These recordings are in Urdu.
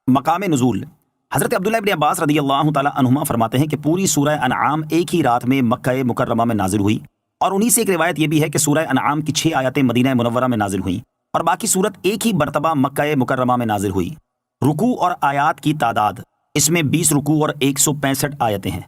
مقام نزول۔ حضرت عبداللہ ابن عباس رضی اللہ تعالیٰ عنہما فرماتے ہیں کہ پوری سورہ انعام ایک ہی رات میں مکہ مکرمہ میں نازل ہوئی، اور انہی سے ایک روایت یہ بھی ہے کہ سورہ انعام کی 6 آیتیں مدینہ منورہ میں نازل ہوئیں اور باقی سورت ایک ہی مرتبہ مکہ مکرمہ میں نازل ہوئی۔ رکوع اور آیات کی تعداد، اس میں 20 رکوع اور 165 آیتیں ہیں۔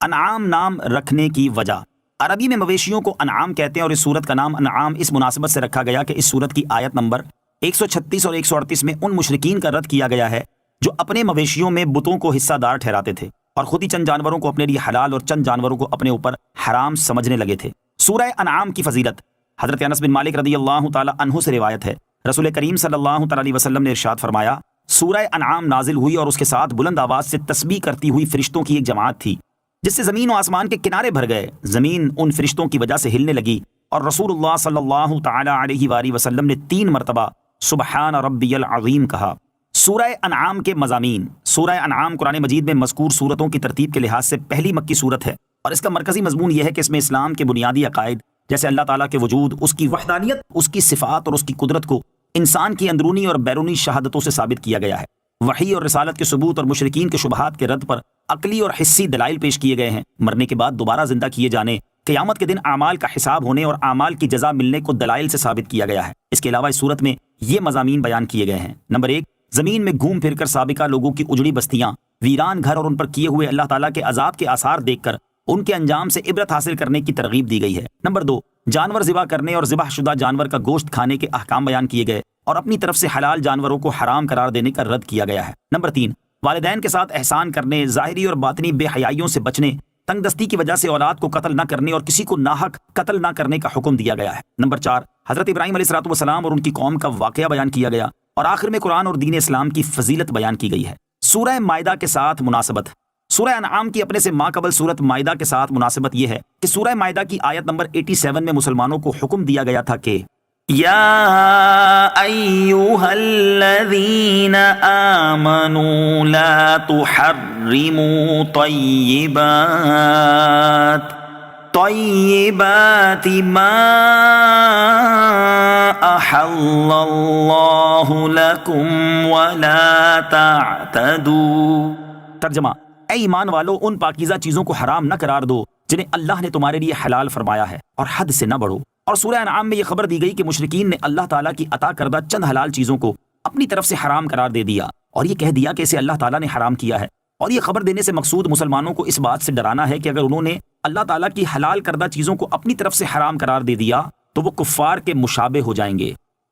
انعام نام رکھنے کی وجہ، عربی میں مویشیوں کو انعام کہتے ہیں، اور اس سورت کا نام انعام اس مناسبت سے رکھا گیا کہ اس سورت کی آیت نمبر 136 اور 138 میں ان مشرکین کا رد کیا گیا ہے جو اپنے مویشیوں میں بتوں کو حصہ دار ٹھہراتے تھے اور خود ہی چند جانوروں کو اپنے لیے حلال اور چند جانوروں کو اپنے اوپر حرام سمجھنے لگے تھے۔ سورہ انعام کی فضیلت، حضرت انس بن مالک رضی اللہ تعالی عنہ سے روایت ہے، رسول کریم صلی اللہ تعالی علیہ وسلم نے ارشاد فرمایا، سورہ انعام نازل ہوئی اور اس کے ساتھ بلند آواز سے تسبیح کرتی ہوئی فرشتوں کی ایک جماعت تھی، جس سے زمین و آسمان کے کنارے بھر گئے۔ زمین ان فرشتوں کی وجہ سے ہلنے لگی، اور رسول اللہ صلی اللہ تعالی علیہ وآلہ وسلم نے 3 مرتبہ سبحان ربی العظیم کہا۔ سورہ انعام کے مضامین، سورہ انعام قرآن مجید میں مذکور سورتوں کی ترتیب کے لحاظ سے پہلی مکی سورت ہے، اور اس کا مرکزی مضمون یہ ہے کہ اس میں اسلام کے بنیادی عقائد جیسے اللہ تعالیٰ کے وجود، اس کی وحدانیت، اس کی صفات اور اس کی قدرت کو انسان کی اندرونی اور بیرونی شہادتوں سے ثابت کیا گیا ہے۔ وحی اور رسالت کے ثبوت اور مشرکین کے شبہات کے رد پر عقلی اور حسی دلائل پیش کیے گئے ہیں۔ مرنے کے بعد دوبارہ زندہ کیے جانے، قیامت کے دن اعمال کا حساب ہونے اور اعمال کی جزا ملنے کو دلائل سے ثابت کیا گیا ہے۔ اس کے علاوہ اس صورت میں یہ مضامین بیان کیے گئے ہیں۔ نمبر 1، زمین میں گھوم پھر کر سابقہ لوگوں کی اجڑی بستیاں، ویران گھر اور ان پر کیے ہوئے اللہ تعالیٰ کے عذاب کے آثار دیکھ کر ان کے انجام سے عبرت حاصل کرنے کی ترغیب دی گئی ہے۔ نمبر 2، جانور ذبح کرنے اور ذبح شدہ جانور کا گوشت کھانے کے احکام بیان کیے گئے اور اپنی طرف سے حلال جانوروں کو حرام قرار دینے کا رد کیا گیا ہے۔ نمبر 3، والدین کے ساتھ احسان کرنے، ظاہری اور باطنی بے حیائیوں سے بچنے، تنگ دستی کی وجہ سے اولاد کو قتل نہ کرنے اور کسی کو ناحق قتل نہ کرنے کا حکم دیا گیا ہے۔ نمبر 4، حضرت ابراہیم علیہ الصلوۃ والسلام اور ان کی قوم کا واقعہ بیان کیا گیا، اور آخر میں قرآن اور دین اسلام کی فضیلت بیان کی گئی ہے۔ سورہ مائدہ کے ساتھ مناسبت، سورہ انعام کی اپنے سے ماقبل سورت مائدہ کے ساتھ مناسبت یہ ہے کہ سورہ مائدہ کی آیت نمبر 87 میں مسلمانوں کو حکم دیا گیا تھا کہ یا ایھا الذین آمنوا لا تحرموا طیبات ما احل اللہ لکم ولا تعتدوا۔ ترجمہ، اے ایمان والو، ان پاکیزہ چیزوں کو حرام نہ قرار دو جنہیں اللہ نے تمہارے لیے حلال فرمایا ہے، اور حد سے نہ بڑھو۔ اور سورہ انعام میں یہ خبر دی گئی کہ مشرکین نے اللہ تعالیٰ کی عطا کردہ چند حلال چیزوں کو اپنی طرف سے حرام قرار دے دیا، اور یہ کہہ دیا کہ اسے اللہ تعالیٰ نے حرام کیا ہے۔ اور یہ خبر دینے سے مقصود مسلمانوں کو اس بات سے ڈرانا ہے کہ اگر انہوں نے اللہ تعالیٰ کی حلال کردہ چیزوں کو اپنی طرف سے حرام قرار دے دیا تو وہ کفار کے مشابہ ہو جائیں گے۔